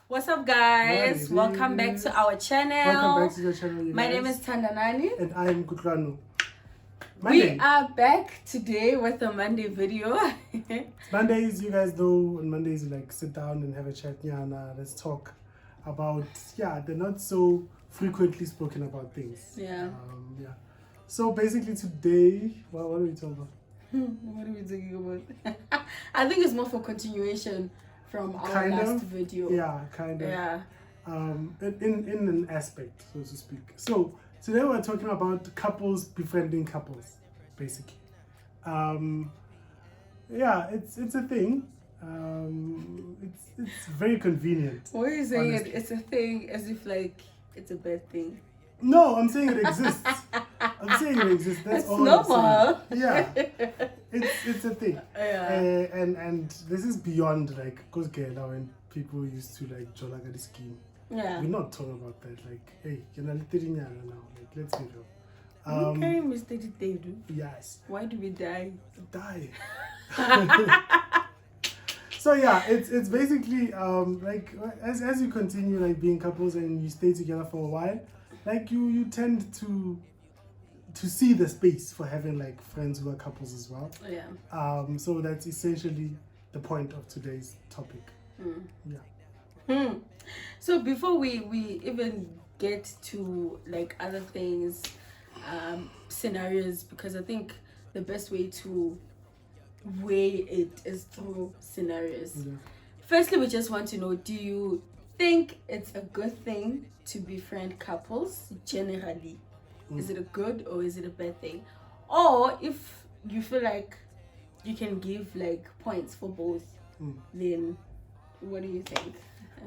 What's up, guys? Welcome back to our channel. Welcome back to the channel, you My guys. name is Tandanani. And I am Kutlwano. We are back today with a Monday video. Mondays, you guys know, on Mondays you like sit down and have a chat. Let's talk about, the not so frequently spoken about things. Yeah. So basically today, what are we talking about? What are we talking about? I think it's more for continuation from our last video. Yeah, kind of. Yeah. In an aspect, so to speak. So today we're talking about couples befriending couples, basically. It's a thing. It's very convenient. Why are you saying it's a thing as if like it's a bad thing? No, I'm saying it exists. I'm saying it exists. That's all. Normal. Yeah, it's a thing. Yeah. And this is beyond like, cause when people used to like jolaga the scheme. Yeah. We're not talking about that. Like, hey, you're not now. Like, let's be real. Okay, Mr. Ditedu. Yes. Why do we die? Die. So yeah, it's basically like as you continue like being couples and you stay together for a while, like you tend to see the space for having like friends who are couples as well. Yeah. So that's essentially the point of today's topic. Yeah. So before we even get to like other things, scenarios, because I think the best way to weigh it is through scenarios. Yeah. Firstly, we just want to know, do you think it's a good thing to befriend couples generally? Is it a good or is it a bad thing? Or if you feel like you can give like points for both, then what do you think?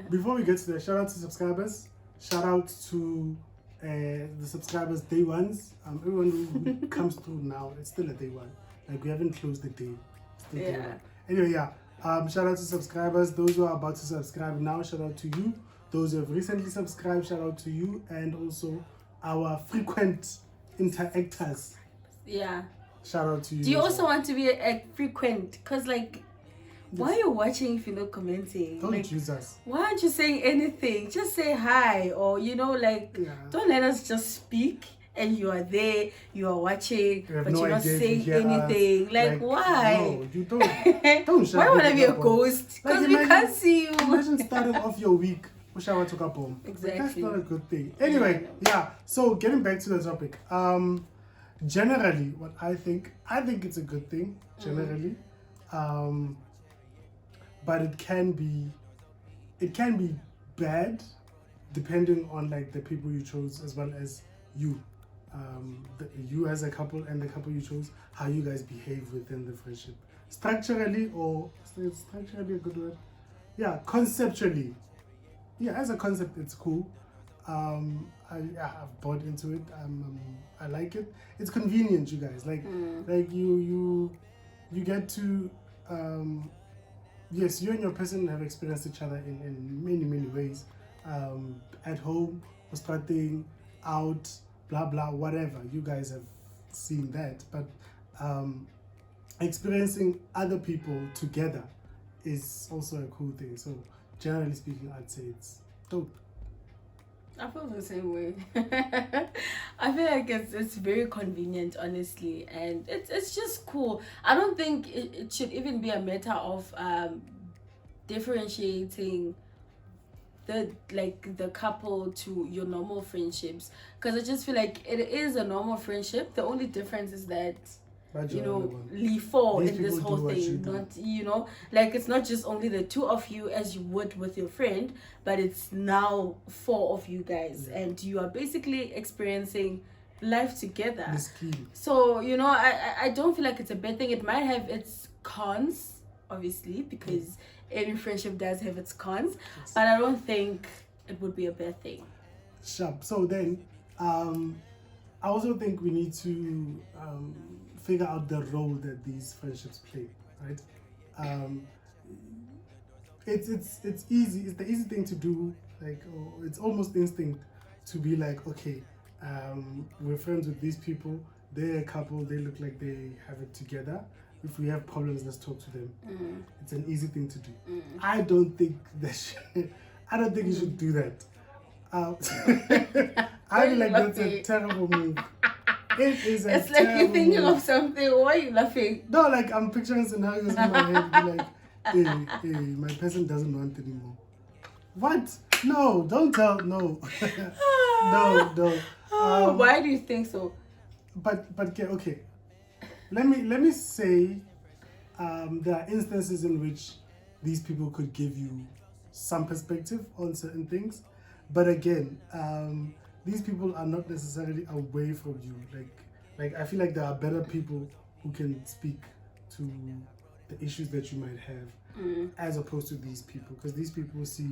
Before we get to that, shout out to subscribers. Shout out to the subscribers day ones. Everyone who comes through now, it's still a day one. Like we haven't closed the day. Still day one. Anyway, shout out to subscribers. Those who are about to subscribe now, shout out to you. Those who have recently subscribed, shout out to you. And also our frequent interactors. Yeah. Shout out to you. Do you also want to be a frequent? Because like, why are you watching if you're not commenting? Don't like, use us. Why aren't you saying anything? Just say hi, or don't let us just speak and you are there, you are watching, but you're not saying anything. Like, why? No, you don't. Don't shout. Why would I be a ghost? Because we can't see you. Imagine starting off your week. Exactly. That's not a good thing. Anyway, so getting back to the topic. Generally, what I think it's a good thing, generally. But it can be bad depending on like the people you chose as well as you. You as a couple and the couple you chose, how you guys behave within the friendship. Structurally, or is structurally a good word? Yeah, conceptually. Yeah, as a concept, it's cool. I've bought into it. I like it. It's convenient, you guys. Like you get to. Yes, you and your person have experienced each other in many ways. At home, or starting out, blah blah, whatever. You guys have seen that, but experiencing other people together is also a cool thing. So generally speaking, I'd say it's dope. I feel the same way. I feel like it's very convenient, honestly, and it's just cool. I don't think it should even be a matter of differentiating the couple to your normal friendships, because I just feel like it is a normal friendship. The only difference is that leave four in this whole thing, not like it's not just only the two of you as you would with your friend, but it's now four of you guys, and you are basically experiencing life together. So I don't feel like it's a bad thing. It might have its cons, obviously, because every friendship does have its cons, but I don't think it would be a bad thing. Sharp. So then I also think we need to figure out the role that these friendships play, right? It's easy. It's the easy thing to do. Like, it's almost instinct to be like, okay, we're friends with these people. They're a couple. They look like they have it together. If we have problems, let's talk to them. It's an easy thing to do. I don't think that. I don't think you should do that. I feel like that's a terrible move. It is a It's like you're thinking move. of something. Why are you laughing? No, like I'm picturing scenarios in my head. Be like, hey, my person doesn't want anymore. What? No, don't tell. No, no. Why do you think so? But okay. Let me say, there are instances in which these people could give you some perspective on certain things, but again, these people are not necessarily away from you. Like I feel like there are better people who can speak to the issues that you might have, as opposed to these people, because these people see.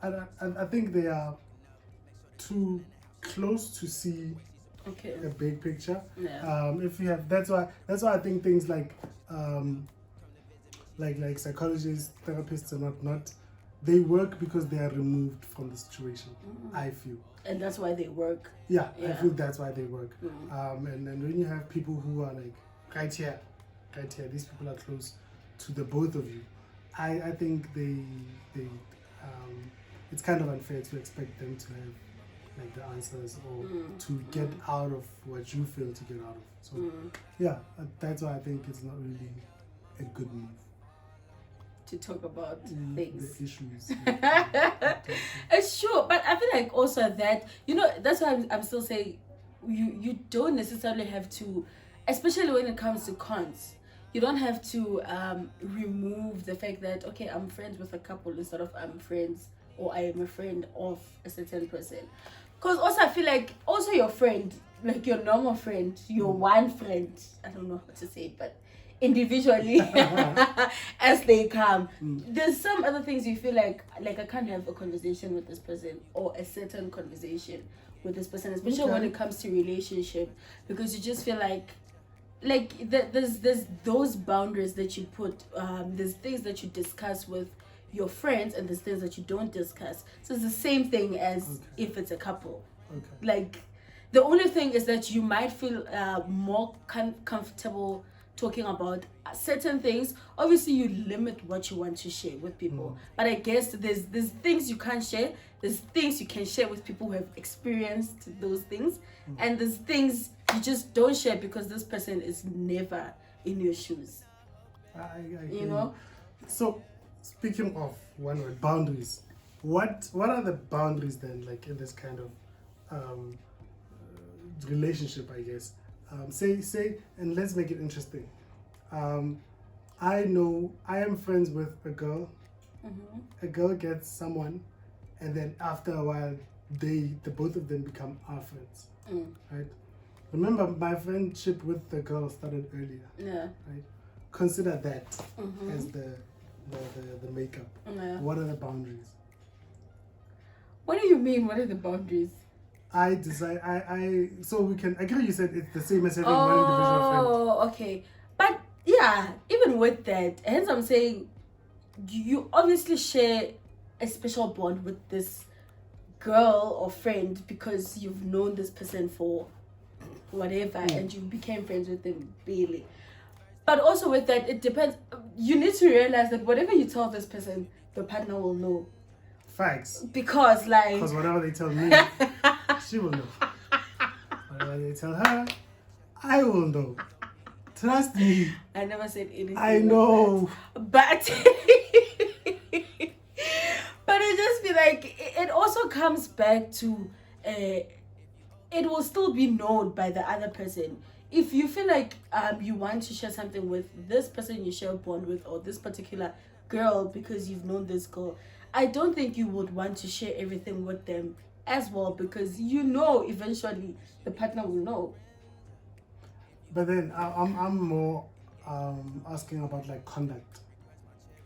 I think they are too close to see a big picture. Yeah. If you have, that's why I think things like psychologists, therapists and whatnot, they work because they are removed from the situation. I feel. And that's why they work. Yeah, I feel that's why they work. And when you have people who are like right here, these people are close to the both of you. I think they it's kind of unfair to expect them to have like the answers or to get out of what you feel to get out of. So yeah, that's why I think it's not really a good move to talk about things. The issues. It's true, but I feel like also that, you know, that's why I'm still saying you don't necessarily have to, especially when it comes to cons. You don't have to remove the fact that, okay, I'm friends with a couple instead of I'm friends or I am a friend of a certain person. Because also I feel like also your friend, like your normal friend, your one friend, I don't know how to say it, but individually as they come, there's some other things you feel like I can't have a conversation with this person or a certain conversation with this person, especially when it comes to relationship, because you just feel like there's those boundaries that you put, there's things that you discuss with your friends and there's things that you don't discuss. So it's the same thing as if it's a couple. Like the only thing is that you might feel more comfortable talking about certain things. Obviously you limit what you want to share with people, but I guess there's things you can't share, there's things you can share with people who have experienced those things, and there's things you just don't share because this person is never in your shoes. I you know. So speaking of one word, boundaries, what are the boundaries then, like in this kind of relationship, I guess? Say, and let's make it interesting. I know I am friends with a girl. A girl gets someone, and then after a while, the both of them become our friends. Right? Remember, my friendship with the girl started earlier. Yeah. Right? Consider that as the makeup. Yeah. What are the boundaries? What do you mean? What are the boundaries? I decide. So we can. I agree. You said it's the same as having one individual friend. Oh, okay. But yeah, even with that, hence I'm saying, you obviously share a special bond with this girl or friend because you've known this person for whatever, and you became friends with them barely. But also with that, it depends. You need to realize that whatever you tell this person, the partner will know. Facts. Because whatever they tell me, she will know. Whatever they tell her, I will know. Trust me. I never said anything. I know. But but it just be like, it also comes back to it will still be known by the other person. If you feel like you want to share something with this person you share a bond with, or this particular girl because you've known this girl, I don't think you would want to share everything with them as well, because you know eventually the partner will know. But then I'm more asking about like conduct.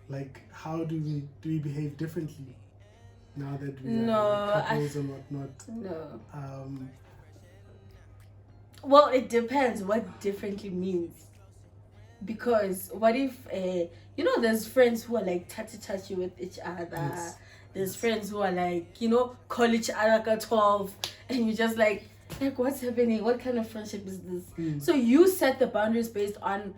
Like, how do we behave differently now that we are couples and whatnot? No. Well, it depends what differently means. Because what if, there's friends who are like touchy with each other. Yes. There's friends who are like, call each other at 12. And you're just like, what's happening? What kind of friendship is this? So you set the boundaries based on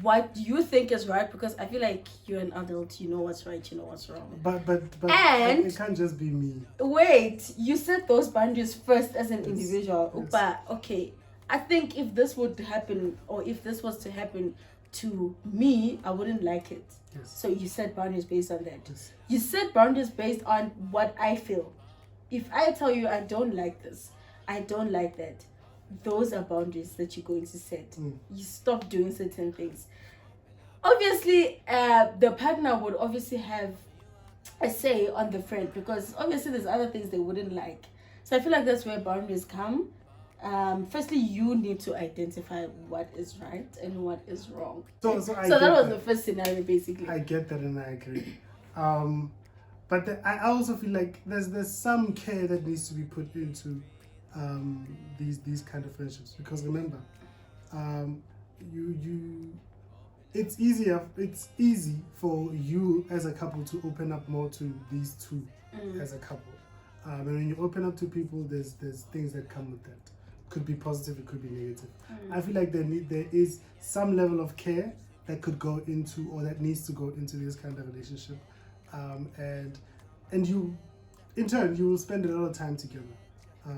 what you think is right, because I feel like you're an adult, you know what's right, you know what's wrong. But and it can't just be me. Wait, you set those boundaries first as an Yes. individual. Yes. But okay, I think if this would happen, or if this was to happen to me, I wouldn't like it. Yes. So you set boundaries based on that. Yes. You set boundaries based on what I feel. If I tell you I don't like this, I don't like that, those are boundaries that you're going to set. You stop doing certain things. Obviously, the partner would obviously have a say on the friend, because obviously there's other things they wouldn't like. So I feel like that's where boundaries come. Firstly, you need to identify what is right and what is wrong. So that was the first scenario, basically. I get that and I agree. But I also feel like there's some care that needs to be put into these kind of friendships, because remember, it's easy for you as a couple to open up more to these two as a couple. And when you open up to people, there's things that come with that. Could be positive, it could be negative. I feel like there is some level of care that could go into, or that needs to go into, this kind of relationship, and you, in turn, you will spend a lot of time together,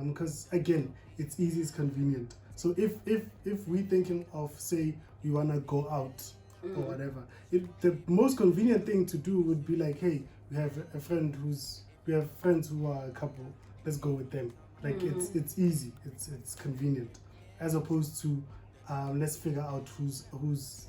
because again, it's easy, it's convenient. So if we're thinking of, say, you wanna go out or whatever, the most convenient thing to do would be like, hey, we have friends who are a couple, let's go with them. Like it's easy, it's convenient, as opposed to let's figure out who's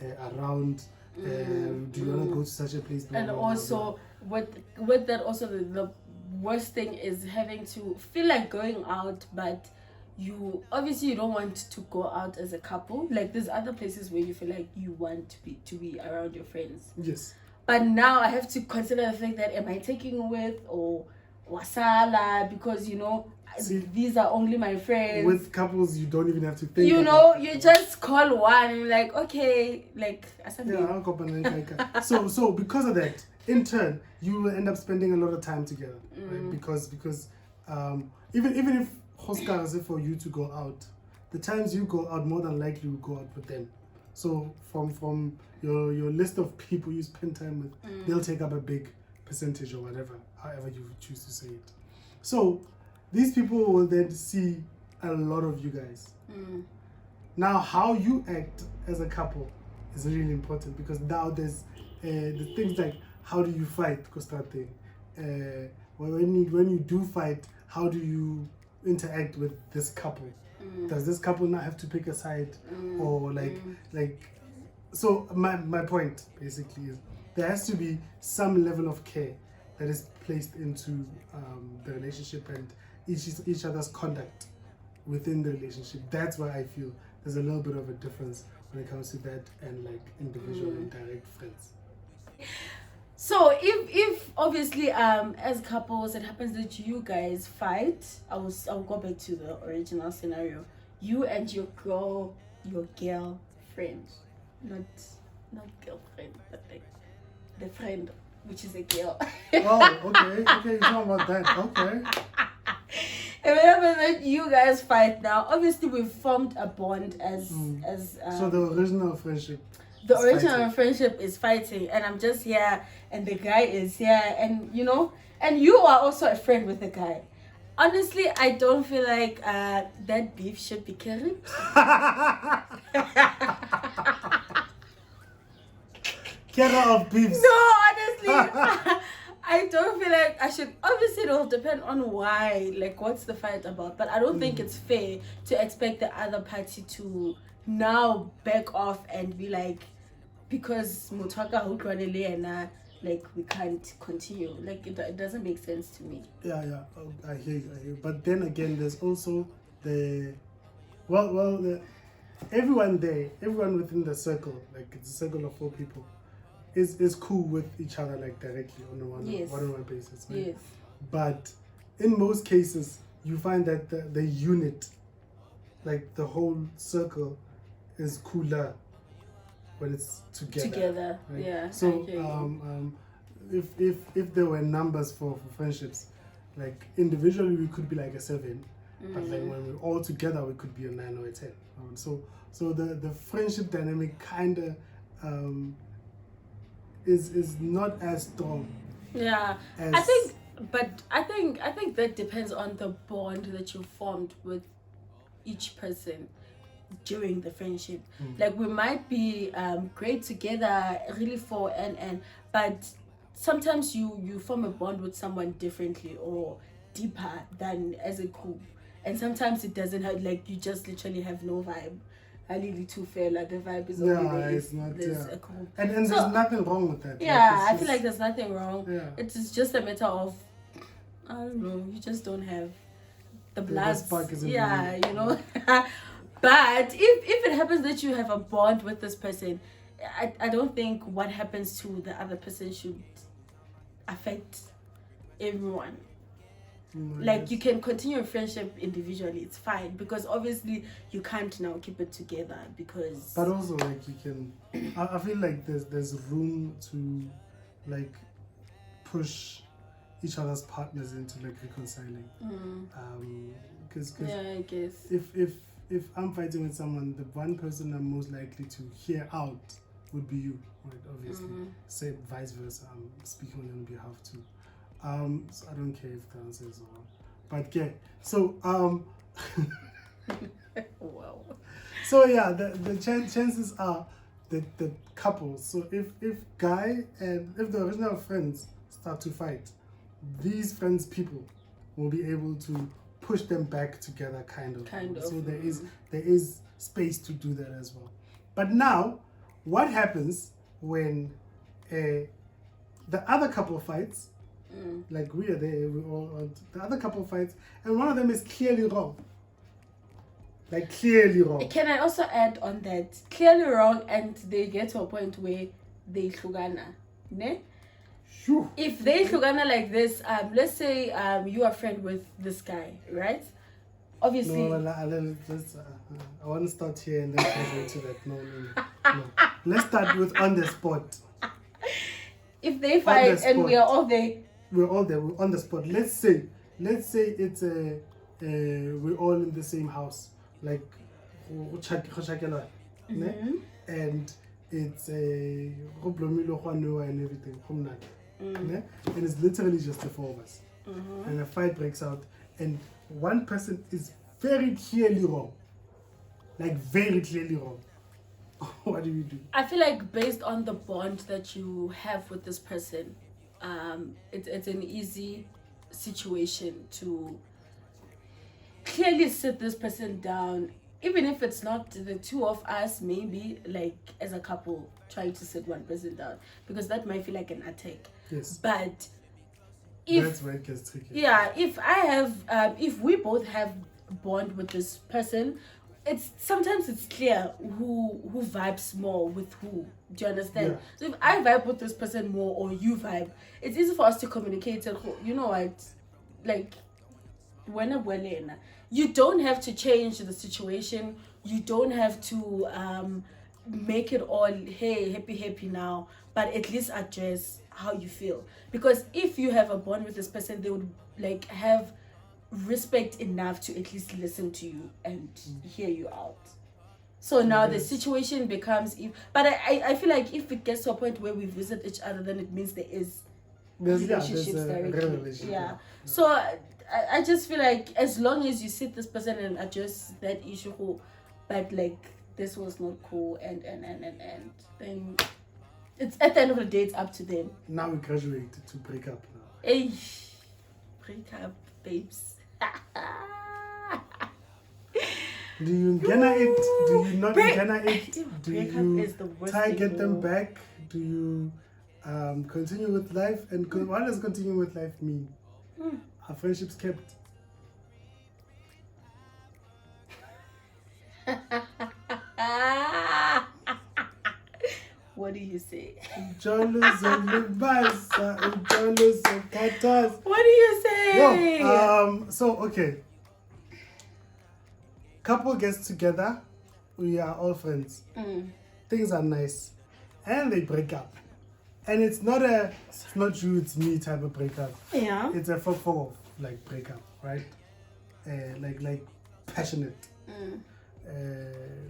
around. Do you want to go to such a place? And also with that, also the worst thing is having to feel like going out, but you don't want to go out as a couple. Like there's other places where you feel like you want to be around your friends. Yes. But now I have to consider the fact that, am I taking with or wasala, because see, these are only my friends. With couples, you don't even have to think. You just call one and you're like, okay, like yeah. So because of that, in turn, you will end up spending a lot of time together, right? Because even if Oscar is for you to go out, the times you go out, more than likely you go out with them. So from your list of people you spend time with, they'll take up a big percentage or whatever, however you choose to say it. So these people will then see a lot of you guys. Now, how you act as a couple is really important, because now there's the things like, how do you fight, Kostate? When you do fight, how do you interact with this couple? Does this couple not have to pick a side? Or so my point basically is, there has to be some level of care that is placed into the relationship and each other's conduct within the relationship. That's why I feel there's a little bit of a difference when it comes to that and like individual and direct friends. So if obviously as couples it happens that you guys fight, I'll go back to the original scenario. You and your girlfriend, not girlfriend, but like the friend, which is a girl. Oh, okay, you're talking about that, okay. If it happens that you guys fight now, obviously we've formed a bond as so the original friendship. The original friendship is fighting, and I'm just here, and the guy is here, and and you are also a friend with the guy. Honestly, I don't feel like that beef should be carried. Carrier of beefs. No, honestly, I don't feel like I should. Obviously, it will depend on why, like what's the fight about. But I don't think it's fair to expect the other party to now back off and be like, because like we can't continue. Like it doesn't make sense to me. Yeah, I hear you. But then again, there's also everyone within the circle, like it's a circle of 4 people, is cool with each other, like directly on a one-on-one basis. Right? Yes. But in most cases, you find that the unit, like the whole circle, is cooler when it's together. Right? Yeah. So if there were numbers for friendships, like individually we could be like a 7, But like when we're all together, we could be a 9 or a 10. So the friendship dynamic kind of is not as strong. Yeah, I think that depends on the bond that you formed with each person during the friendship. Like we might be great together, really but sometimes you form a bond with someone differently or deeper than as a group, and sometimes it doesn't have, like, you just literally have no vibe. I really too fair, like the vibe is only there. It's not, a group. And so, there's nothing wrong with that. Yeah, like, I feel like there's nothing wrong. Yeah. It's just a matter of, I don't know, you just don't have the blood. Yeah, you know. But if it happens that you have a bond with this person, I don't think what happens to the other person should affect everyone. Like, you can continue a friendship individually, it's fine, because obviously you can't now keep it together because... But also, like, you can... I feel like there's room to, like, push each other's partners into, like, reconciling. Because yeah, I guess if I'm fighting with someone, the one person I'm most likely to hear out would be you, right? Obviously. Say vice versa. I'm speaking on your behalf too. So I don't care if the answer is wrong, but yeah. So wow. So yeah, the chances are that the couple. So if Guy and if the original friends start to fight, these friends people will be able to push them back together, kind of. So there is space to do that as well. But now, what happens when the other couple fights? Like we are there, the other couple fights, and one of them is clearly wrong. Like clearly wrong. Can I also add on that? Clearly wrong, and they get to a point where they hlugana, ne? Sure. If they hlugana like this, let's say you are a friend with this guy, right? Obviously. No, I want to start here and then go to that. No. Let's start with on the spot. If they fight and we are all there. We're all there. We're on the spot. Let's say it's we're all in the same house, like and it's a and everything, and it's literally just the four of us, and a fight breaks out, and one person is very clearly wrong, like very clearly wrong. What do you do? I feel like based on the bond that you have with this person, it's an easy situation to clearly sit this person down, even if it's not the two of us, maybe like as a couple trying to sit one person down, because that might feel like an attack. Yes. But that's where it gets tricky. Yeah, if we both have bond with this person, sometimes it's clear who vibes more with who. Do you understand? Yeah. So if I vibe with this person more or you vibe, it's easy for us to communicate. And you know what, like, you don't have to change the situation. You don't have to make it all hey happy now, but at least address how you feel. Because if you have a bond with this person, they would like have respect enough to at least listen to you and hear you out. So now the situation becomes but I feel like if it gets to a point where we visit each other, then it means there's relationships directly. Yeah. So I just feel like as long as you sit this person and address that issue, but like this was not cool and then it's at the end of the day it's up to them. Now we graduate to break up now. Hey, break up, babes. Do you gonna it? Do you not gonna it? Do you is the worst try get them back? Do you continue with life? And what does continue with life mean? Are friendships kept? What do you say? What do you say? So okay. Couple gets together, we are all friends. Things are nice. And they break up. And it's not you, it's me type of breakup. Yeah. It's a fuck like breakup, right? like passionate.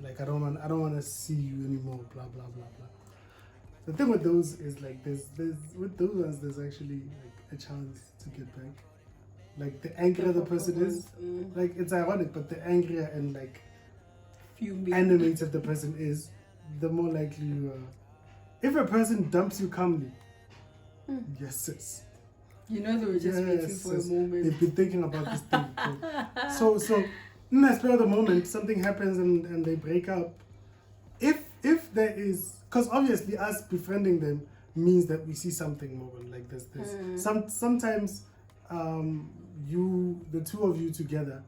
Like I don't want to see you anymore. Blah blah blah blah. The thing with those is like there's with those ones there's actually like a chance to get back. Like the angrier the person is, like it's ironic, but the angrier and like animated the person is, the more likely you are. If a person dumps you calmly, yes sis. You know they were just waiting for a moment. They've been thinking about this thing. So in the spur of the moment, something happens and they break up. If there is, because obviously us befriending them means that we see something more like this. Sometimes the two of you together,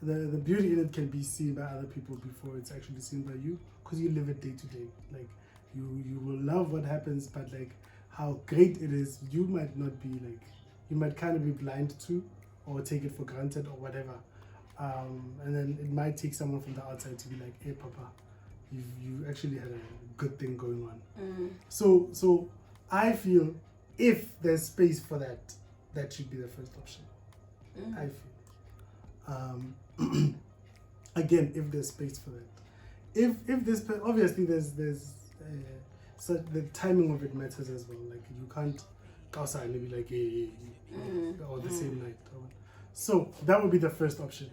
the beauty in it can be seen by other people before it's actually seen by you, because you live it day to day. Like you will love what happens, but like how great it is, you might not be like, you might kind of be blind to or take it for granted or whatever. And then it might take someone from the outside to be like, hey papa, you actually had a good thing going on. So I feel if there's space for that, that should be the first option. I feel. Again, if there's space for that. If this, obviously there's so the timing of it matters as well. Like you can't go outside and be like, hey, or the same night. So that would be the first option.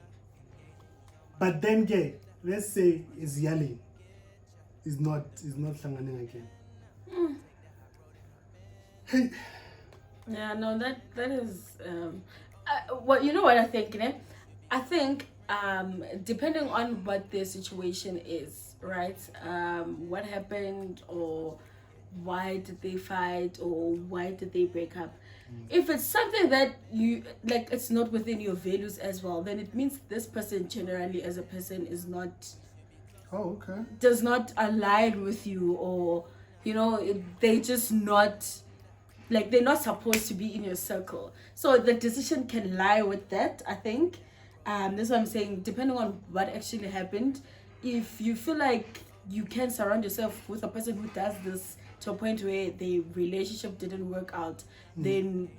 But then let's say is yelling, is not hlanganing again. Hey. Yeah, no, that is what you know what I think, né? I think depending on what the situation is, right? What happened, or why did they fight, or why did they break up? If it's something that you like, it's not within your values as well, then it means this person generally as a person is not does not align with you, or they just not like, they're not supposed to be in your circle. So the decision can lie with that, I think. That's what I'm saying, depending on what actually happened. If you feel like you can surround yourself with a person who does this to a point where the relationship didn't work out, then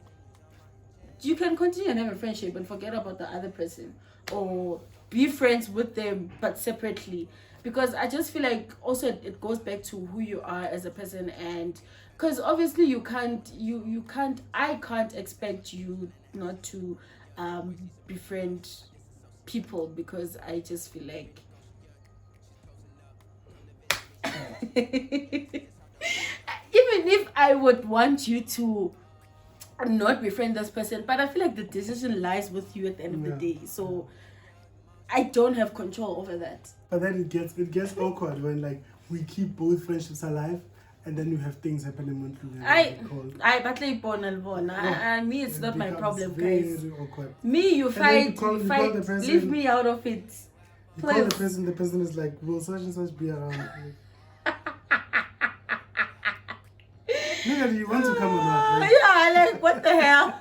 you can continue and have a friendship and forget about the other person, or be friends with them but separately. Because I just feel like also it goes back to who you are as a person, and because obviously I can't expect you not to befriend people, because I just feel like even if I would want you to not befriend this person, but I feel like the decision lies with you at the end of the day. So I don't have control over that. But then it gets awkward when like we keep both friendships alive, and then you have things happening when me, it's not my problem, guys. Awkward. Me, you fight, leave me out of it. You call the person is like, will such and such be around? Nigga, do you want to come or not? Like, yeah, like, what the hell?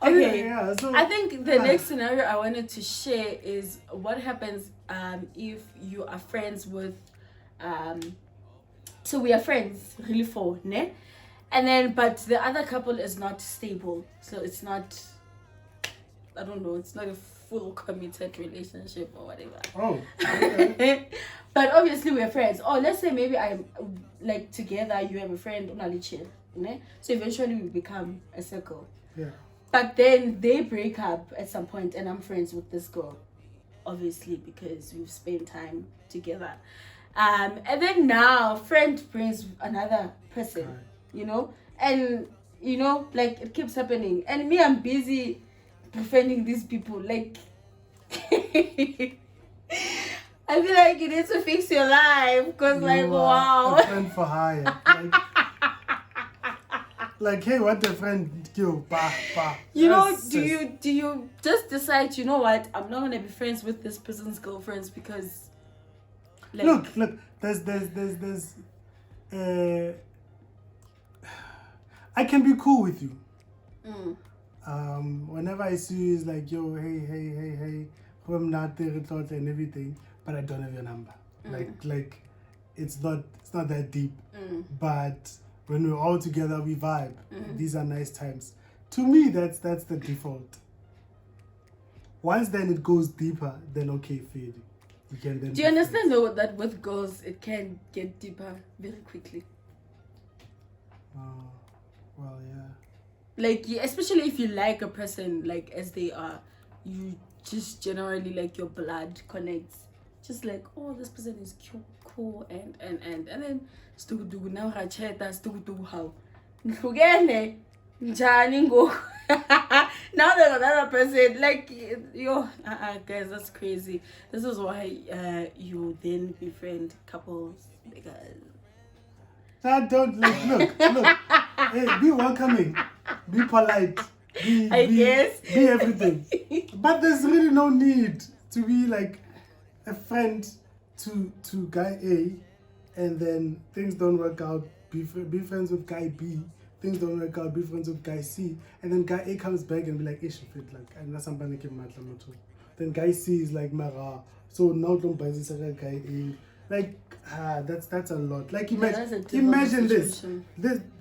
Okay, so, I think the next scenario I wanted to share is what happens if you are friends with so we are friends really for, ne? And then but the other couple is not stable, so it's not, I don't know, it's not a full committed relationship or whatever. Okay. But obviously we're friends. Or let's say maybe I'm like together, you have a friend, ne? So eventually we become a circle. Yeah. But then they break up at some point, and I'm friends with this girl, obviously, because we've spent time together. And then now friend brings another person, and like it keeps happening. And me, I'm busy befriending these people. Like I feel like you need to fix your life, because like, wow. A friend for hire. Like, hey, what the friend do? Do you just decide, you know what, I'm not gonna be friends with this person's girlfriends because like, look, there's I can be cool with you. Whenever I see you, it's like, yo, hey, I'm not there and everything, but I don't have your number. Like it's not that deep. But when we're all together, we vibe. These are nice times. To me, that's the default. once then it goes deeper, then okay, fade. You can then. Do you understand though that with girls it can get deeper very quickly? Well, yeah. Like, especially if you like a person like as they are, you just generally like your blood connects. Just like, oh, this person is cute, cool, and then stukudugu now racheta stukudugu how. Nhlukene njani ngoku. Now there's another person like yo guys, that's crazy. This is why you then befriend couples because don't look. Hey, be welcoming, be polite, be everything. But there's really no need to be like a friend to guy A, and then things don't work out. Be friends with guy B. Things don't work out. Be friends with guy C, and then guy A comes back and be like, "Ish, fit like I'm not somebody give my too." Then guy C is like, "Mara." So now don't buy this other guy A. Like that's a lot. Like imagine this.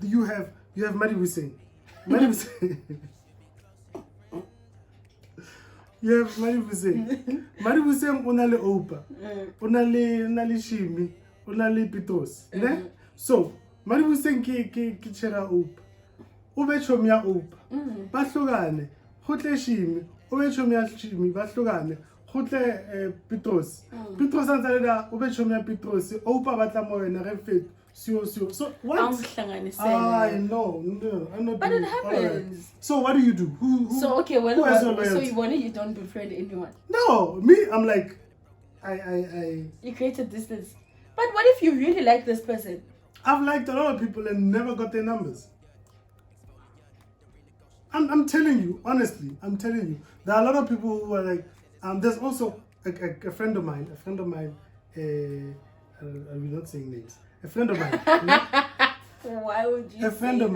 You have Mari Hussein. Mari Hussein. You have Mari Hussein. Mari Hussein unale Opa. Unale Shimi. Unale Pitos. Ne? So Mari Hussein ki chera Opa. Ube chomia Opa. Bahlukane. Hotle Shimi. Ube chomia Shimi. Bahlukane. Hotle Pitos. Pitos anzaleda ube chomia Pitos. Opa batla mo wena re fit. So what? I know. I'm not. But it happens. Right. So what do you do? Who so okay, well, who has your loyalty? So you don't befriend anyone? No, me. I'm like, I. You created distance. But what if you really like this person? I've liked a lot of people and never got their numbers. I'm telling you, honestly, there are a lot of people who are like, there's also a friend of mine. Are we not saying names? A friend of mine. Why would you? A friend of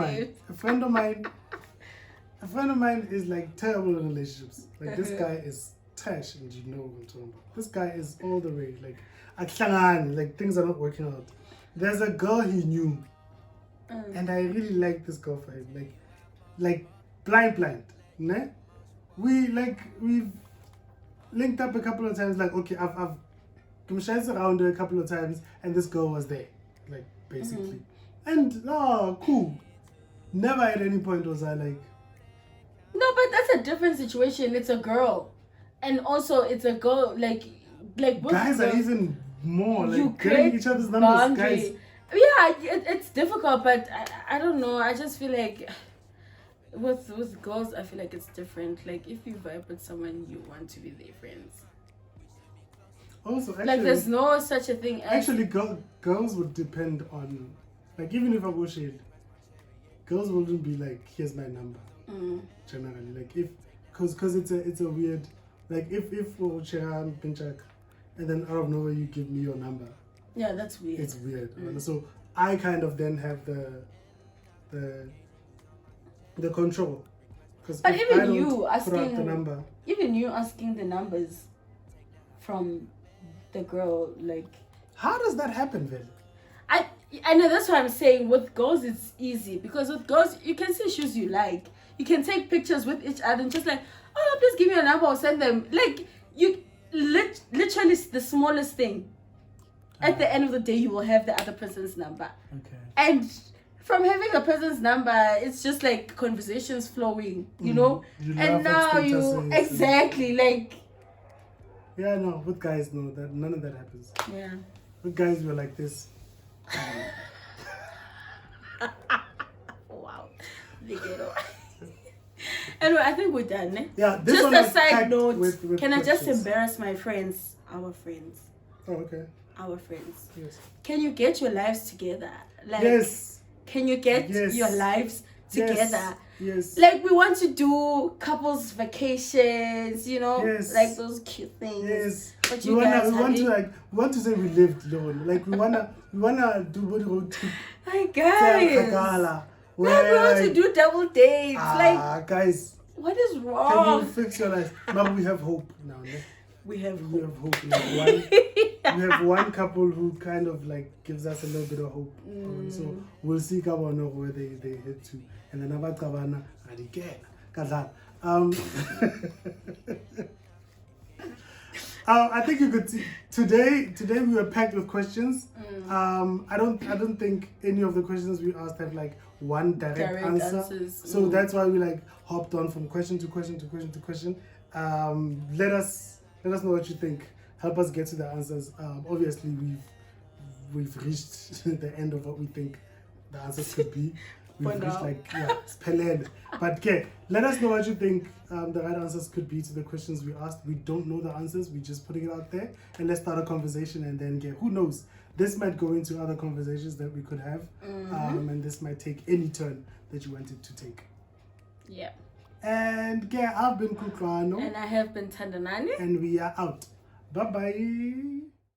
mine is like terrible in relationships. Like this guy is trash, and you know what I'm talking about. This guy is all the way like like things are not working out. There's a girl he knew, and I really like this girl for him. Like blind. Ne? We've linked up a couple of times. Like okay, I've come around her a couple of times, and this girl was there. Like basically, and cool. Never at any point was I like. No, but that's a different situation. It's a girl, and also it's a girl. Like guys are even more like getting each other's numbers. Boundary. Guys, yeah, it's difficult, but I don't know. I just feel like with girls, I feel like it's different. Like if you vibe with someone, you want to be their friends. Also, actually, like there's no such a thing as... Actually, girls would depend on... Like, even if I go shade, girls wouldn't be like, here's my number. Generally. Like, if... Because it's a weird... Like, if Cheran Pinchak, and then out of nowhere you give me your number. Yeah, that's weird. It's weird. So, I kind of then have the control. But even you asking... Even you asking the numbers from... the girl, like, how does that happen then? I know, that's what I'm saying. With girls it's easy because with girls you can see shoes you like, you can take pictures with each other and just like, oh, please give me a number or send them. Like you literally the smallest thing, at the end of the day you will have the other person's number. Okay. And from having a person's number, it's just like conversations flowing, you know. And now you exactly like. Yeah, no, with guys, no, that none of that happens. Yeah. With guys, we're like this. Wow. Anyway, I think we're done. Eh? Yeah, this just one a side note. With can I just embarrass my friends? Our friends. Oh, okay. Our friends. Yes. Can you get your lives together? Like, yes. Can you get your lives together? Yes. Like we want to do couples vacations, you know, like those cute things. Yes. But we want to say we lived alone. Like we wanna do road trip. Hi guys. We want to do double dates. Guys. What is wrong? Can you fix your life? Now we have hope now. We have hope. We have one couple who kind of like gives us a little bit of hope. So we'll see where they head to. And then about Kabana, again. I think you could see today we were packed with questions. I don't think any of the questions we asked have like one direct answer. Answers. So that's why we like hopped on from question to question to question to question. Let us know what you think. Help us get to the answers. Obviously we've reached the end of what we think the answers could be. We've reached like speled. But okay, let us know what you think the right answers could be to the questions we asked. We don't know the answers. We're just putting it out there, and let's start a conversation. And then who knows? This might go into other conversations that we could have, and this might take any turn that you wanted to take. Yeah. And I've been Kukwano. And I have been Tandanani. And we are out. Bye bye.